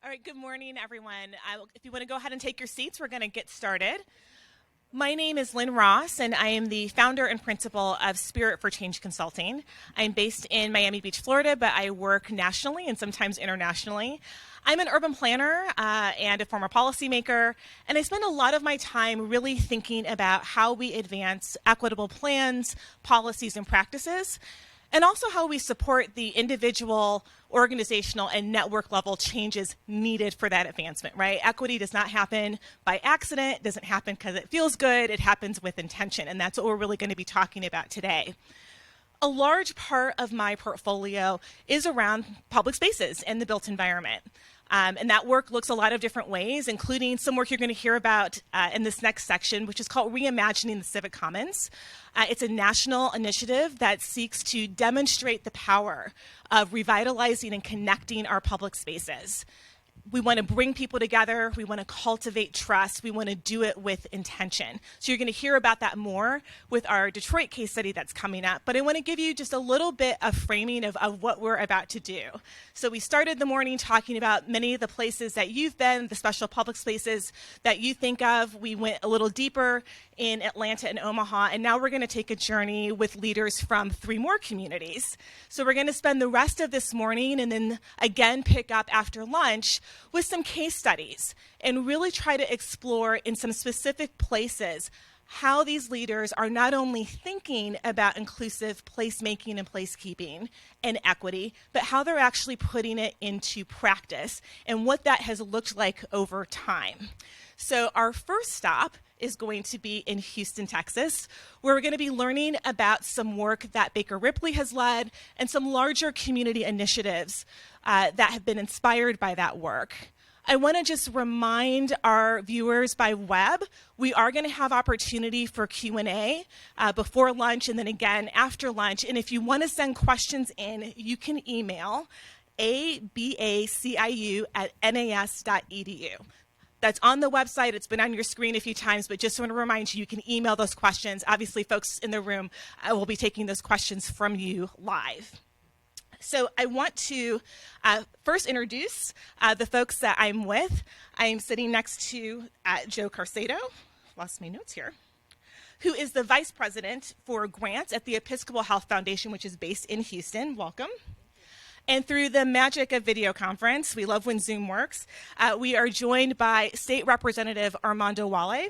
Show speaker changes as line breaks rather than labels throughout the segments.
All right, good morning, everyone. If you want to go ahead and take your seats, we're going to get started. My name is Lynn Ross, and I am the founder and principal of Spirit for Change Consulting. I'm based in Miami Beach, Florida, but I work nationally and sometimes internationally. I'm an urban planner and a former policymaker, and I spend a lot of my time really thinking about how we advance equitable plans, policies, and practices, and also how we support the individual, organizational, and network level changes needed for that advancement, right? Equity does not happen by accident, it doesn't happen because it feels good, it happens with intention, and that's what we're really going to be talking about today. A large part of my portfolio is around public spaces and the built environment. And that work looks a lot of different ways, including some work you're going to hear about in this next section, which is called Reimagining the Civic Commons. It's a national initiative that seeks to demonstrate the power of revitalizing and connecting our public spaces. We want to bring people together. We want to cultivate trust. We want to do it with intention. So you're going to hear about that more with our Detroit case study that's coming up. But I want to give you just a little bit of framing of what we're about to do. So we started the morning talking about many of the places that you've been, the special public spaces that you think of. We went a little deeper in Atlanta and Omaha, and now we're going to take a journey with leaders from 3 more communities. So we're going to spend the rest of this morning and then again pick up after lunch with some case studies and really try to explore in some specific places how these leaders are not only thinking about inclusive placemaking and placekeeping and equity, but how they're actually putting it into practice and what that has looked like over time. So our first stop is going to be in Houston, Texas, where we're going to be learning about some work that Baker Ripley has led and some larger community initiatives that have been inspired by that work. I want to just remind our viewers by web, we are going to have opportunity for Q&A before lunch and then again after lunch. And if you want to send questions in, you can email abaciu@nas.edu. That's on the website. It's been on your screen a few times, but just want to remind you, you can email those questions. Obviously, folks in the room will be taking those questions from you live. So I want to first introduce the folks that I'm with. I am sitting next to Joe Carcedo, lost my notes here, who is the Vice President for Grants at the Episcopal Health Foundation, which is based in Houston. Welcome. And through the magic of video conference, we love when Zoom works, we are joined by State Representative Armando Walle,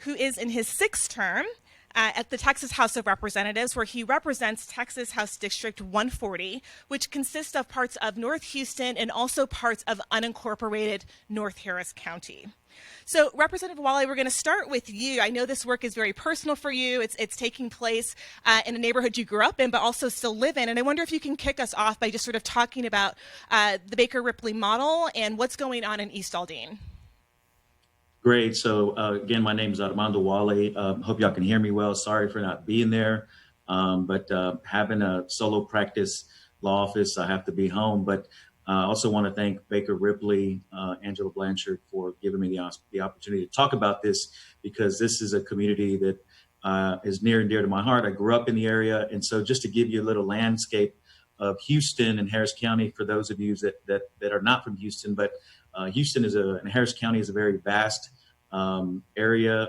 who is in his 6th term at the Texas House of Representatives, where he represents Texas House District 140, which consists of parts of North Houston and also parts of unincorporated North Harris County. So, Representative Walle, we're going to start with you. I know this work is very personal for you. It's taking place in a neighborhood you grew up in, but also still live in. And I wonder if you can kick us off by just sort of talking about the Baker Ripley model and what's going on in East Aldine.
Great. So again, my name is Armando Walle. Hope y'all can hear me well. Sorry for not being there, but having a solo practice law office, I have to be home. But I also want to thank Baker Ripley, Angela Blanchard, for giving me the opportunity to talk about this, because this is a community that is near and dear to my heart. I grew up in the area. And so just to give you a little landscape of Houston and Harris County, for those of you that are not from Houston, but Houston and Harris County is a very vast area.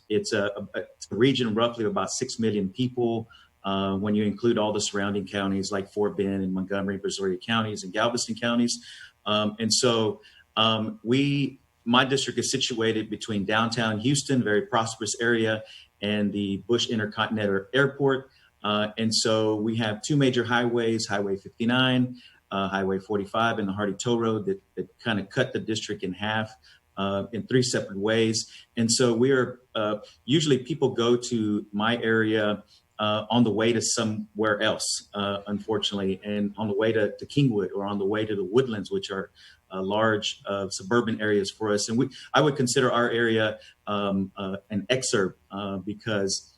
It's a region roughly of about 6 million people when you include all the surrounding counties like Fort Bend and Montgomery, Brazoria counties and Galveston counties. And so my district is situated between downtown Houston, very prosperous area, and the Bush Intercontinental Airport. And so we have 2 major highways, Highway 59, Highway 45, and the Hardy Toll Road that kind of cut the district in half in 3 separate ways. And so usually people go to my area on the way to somewhere else, unfortunately, and on the way to Kingwood or on the way to the Woodlands, which are large suburban areas for us. And I would consider our area an exurb because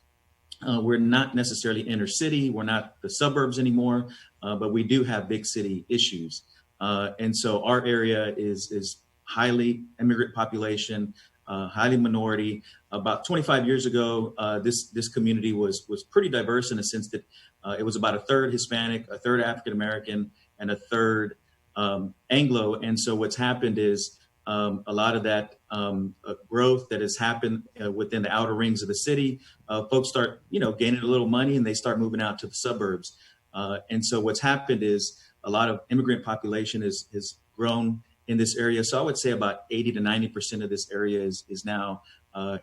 we're not necessarily inner city. We're not the suburbs anymore, but we do have big city issues. And so our area is highly immigrant population, highly minority. About 25 years ago, this community was pretty diverse in the sense that it was about a third Hispanic, a third African American, and a third Anglo. And so what's happened is a lot of that growth that has happened within the outer rings of the city, folks start, gaining a little money and they start moving out to the suburbs. And so what's happened is a lot of immigrant population has grown in this area. So I would say about 80 to 90% of this area is now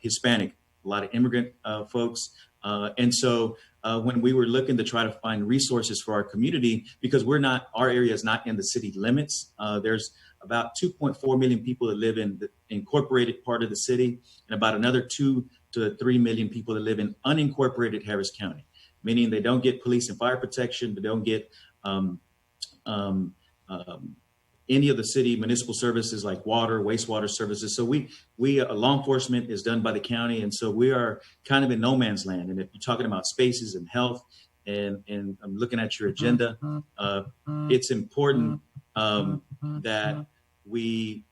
Hispanic, a lot of immigrant folks. And so when we were looking to try to find resources for our community, because our area is not in the city limits, there's about 2.4 million people that live in the incorporated part of the city, and about another 2 to 3 million people that live in unincorporated Harris County, meaning they don't get police and fire protection, but don't get any of the city municipal services like water, wastewater services. So we law enforcement is done by the county, and so we are kind of in no man's land. And if you're talking about spaces and health, and I'm looking at your agenda, it's important that we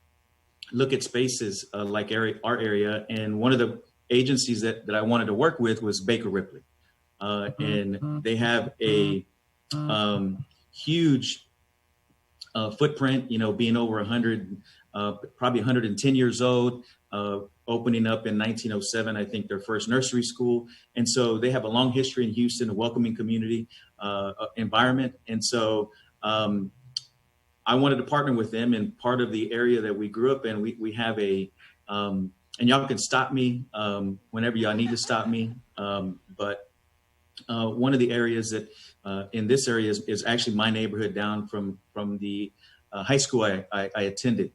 look at spaces like our area. And one of the agencies that I wanted to work with was Baker Ripley, and they have a huge footprint, being over 100, probably 110 years old, opening up in 1907, I think, their first nursery school. And so they have a long history in Houston, a welcoming community environment. And so I wanted to partner with them, and part of the area that we grew up in, we have and y'all can stop me whenever y'all need to stop me. But one of the areas that in this area is actually my neighborhood down from the high school I attended.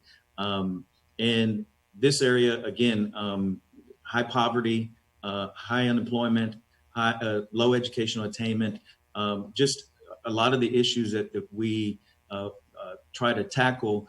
In this area, again, high poverty, high unemployment, low educational attainment, just a lot of the issues that we try to tackle.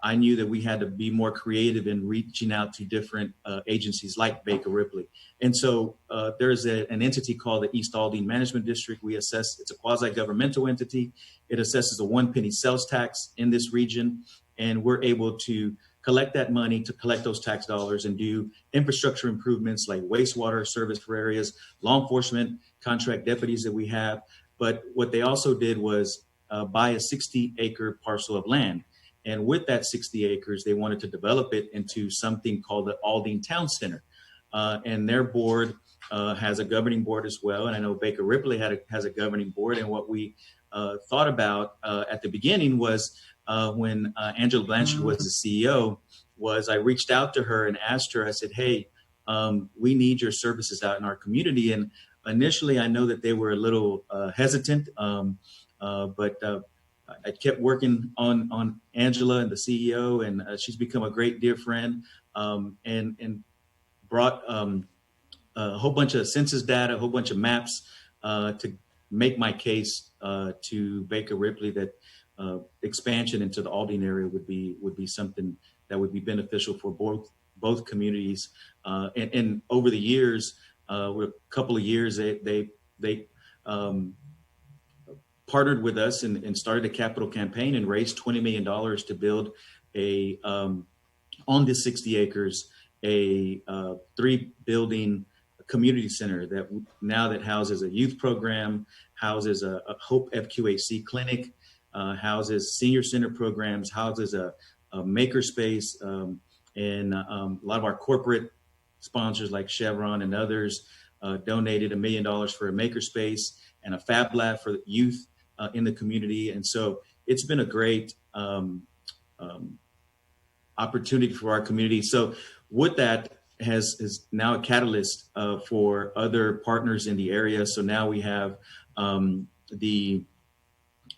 I knew that we had to be more creative in reaching out to different agencies like Baker Ripley. And so there's an entity called the East Aldine Management District. It's a quasi-governmental entity. It assesses a 1 penny sales tax in this region. And we're able to collect that money, to collect those tax dollars and do infrastructure improvements like wastewater service for areas, law enforcement, contract deputies that we have. But what they also did was buy a 60-acre parcel of land. And with that 60 acres, they wanted to develop it into something called the Aldine Town Center. And their board has a governing board as well. And I know Baker Ripley has a governing board. And what we thought about at the beginning was when Angela Blanchard was the CEO, I reached out to her and asked her, I said, hey, we need your services out in our community. And initially, I know that they were a little hesitant, but I kept working on Angela and the CEO, and she's become a great dear friend, and brought a whole bunch of census data, a whole bunch of maps to make my case to Baker Ripley that expansion into the Aldine area would be something that would be beneficial for both communities. And over the years, with a couple of years, they partnered with us and started a capital campaign and raised $20 million to build on this 60 acres, a 3-building community center that houses a youth program, houses a Hope FQHC clinic, houses senior center programs, houses a makerspace, and a lot of our corporate sponsors like Chevron and others donated $1 million for a makerspace and a fab lab for youth in the community. And so it's been a great opportunity for our community. So with that is now a catalyst for other partners in the area. So now we have the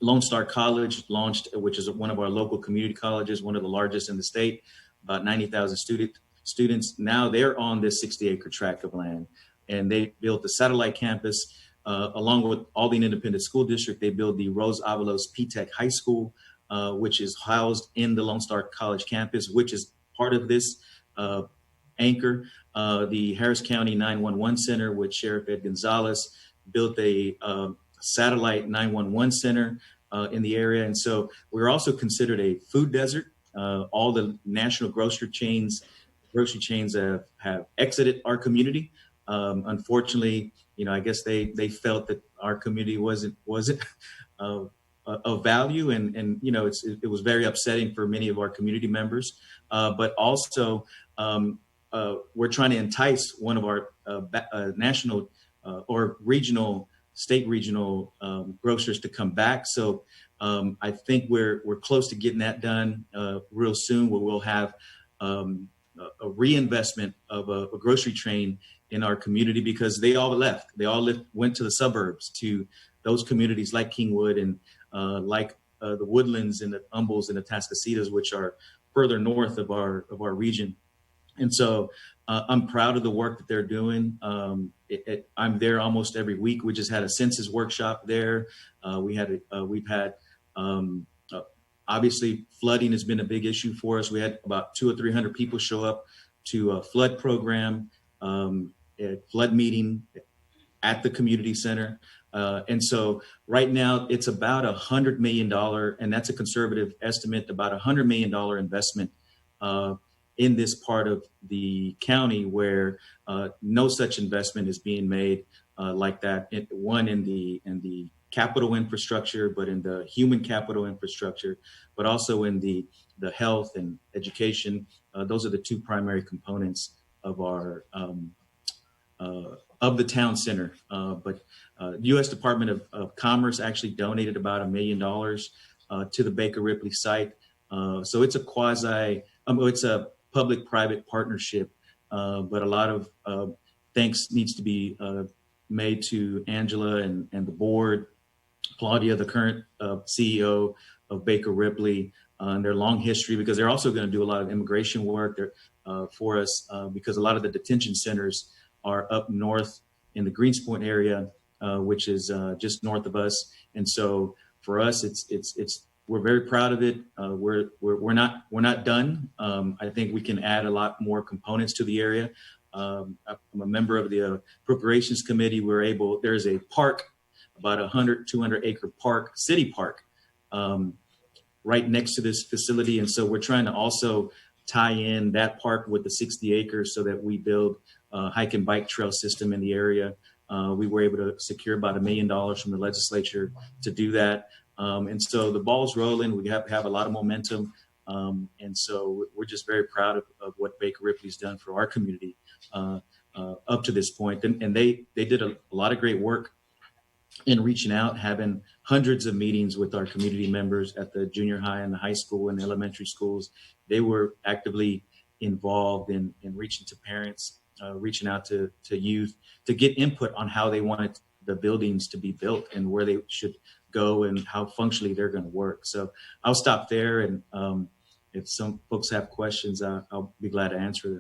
Lone Star College launched, which is one of our local community colleges, one of the largest in the state, about 90,000 students. Now they're on this 60-acre tract of land, and they built a satellite campus. Along with Aldine Independent School District, they built the Rose Avalos P-Tech High School, which is housed in the Lone Star College campus, which is part of this anchor. The Harris County 911 Center with Sheriff Ed Gonzalez built a satellite 911 center in the area. And so we're also considered a food desert. All the national grocery chains have exited our community. Unfortunately, I guess they felt that our community wasn't of value, and it was very upsetting for many of our community members, but also we're trying to entice one of our national or state regional grocers to come back. So I think we're close to getting that done real soon, where we'll have a reinvestment of a grocery train in our community, because they all left. They all went to the suburbs, to those communities like Kingwood and like the Woodlands and the Humbles and the Tascasitas, which are further north of our region. And so I'm proud of the work that they're doing. I'm there almost every week. We just had a census workshop there. We've had obviously flooding has been a big issue for us. We had about 200 or 300 people show up to a flood program, a flood meeting at the community center. And so right now it's about $100 million, and that's a conservative estimate, about $100 million investment in this part of the county, where no such investment is being made like that. In the capital infrastructure, but in the human capital infrastructure, but also in the health and education. Those are the two primary components of our of the town center. But U.S. Department of Commerce actually donated about $1 million to the Baker Ripley site. So it's it's a public-private partnership, but a lot of thanks needs to be made to Angela and the board, Claudia, the current CEO of Baker Ripley, and their long history, because they're also going to do a lot of immigration work for us, because a lot of the detention centers are up north in the Greenspoint area, which is just north of us. And so for us, we're very proud of it. We're not done. I think we can add a lot more components to the area. I'm a member of the appropriations committee. There's a park, about 200 acre park, city park, right next to this facility. And so we're trying to also tie in that park with the 60 acres so that we build a hike and bike trail system in the area. We were able to secure about $1 million from the legislature to do that. And so the ball's rolling. We have a lot of momentum. And so we're just very proud of what Baker Ripley's done for our community up to this point. And they did a lot of great work in reaching out, having hundreds of meetings with our community members at the junior high and the high school and the elementary schools. They were actively involved in reaching to parents, reaching out to youth to get input on how they wanted the buildings to be built and where they should go and how functionally they're going to work. So I'll stop there. And if some folks have questions, I'll be glad to answer them.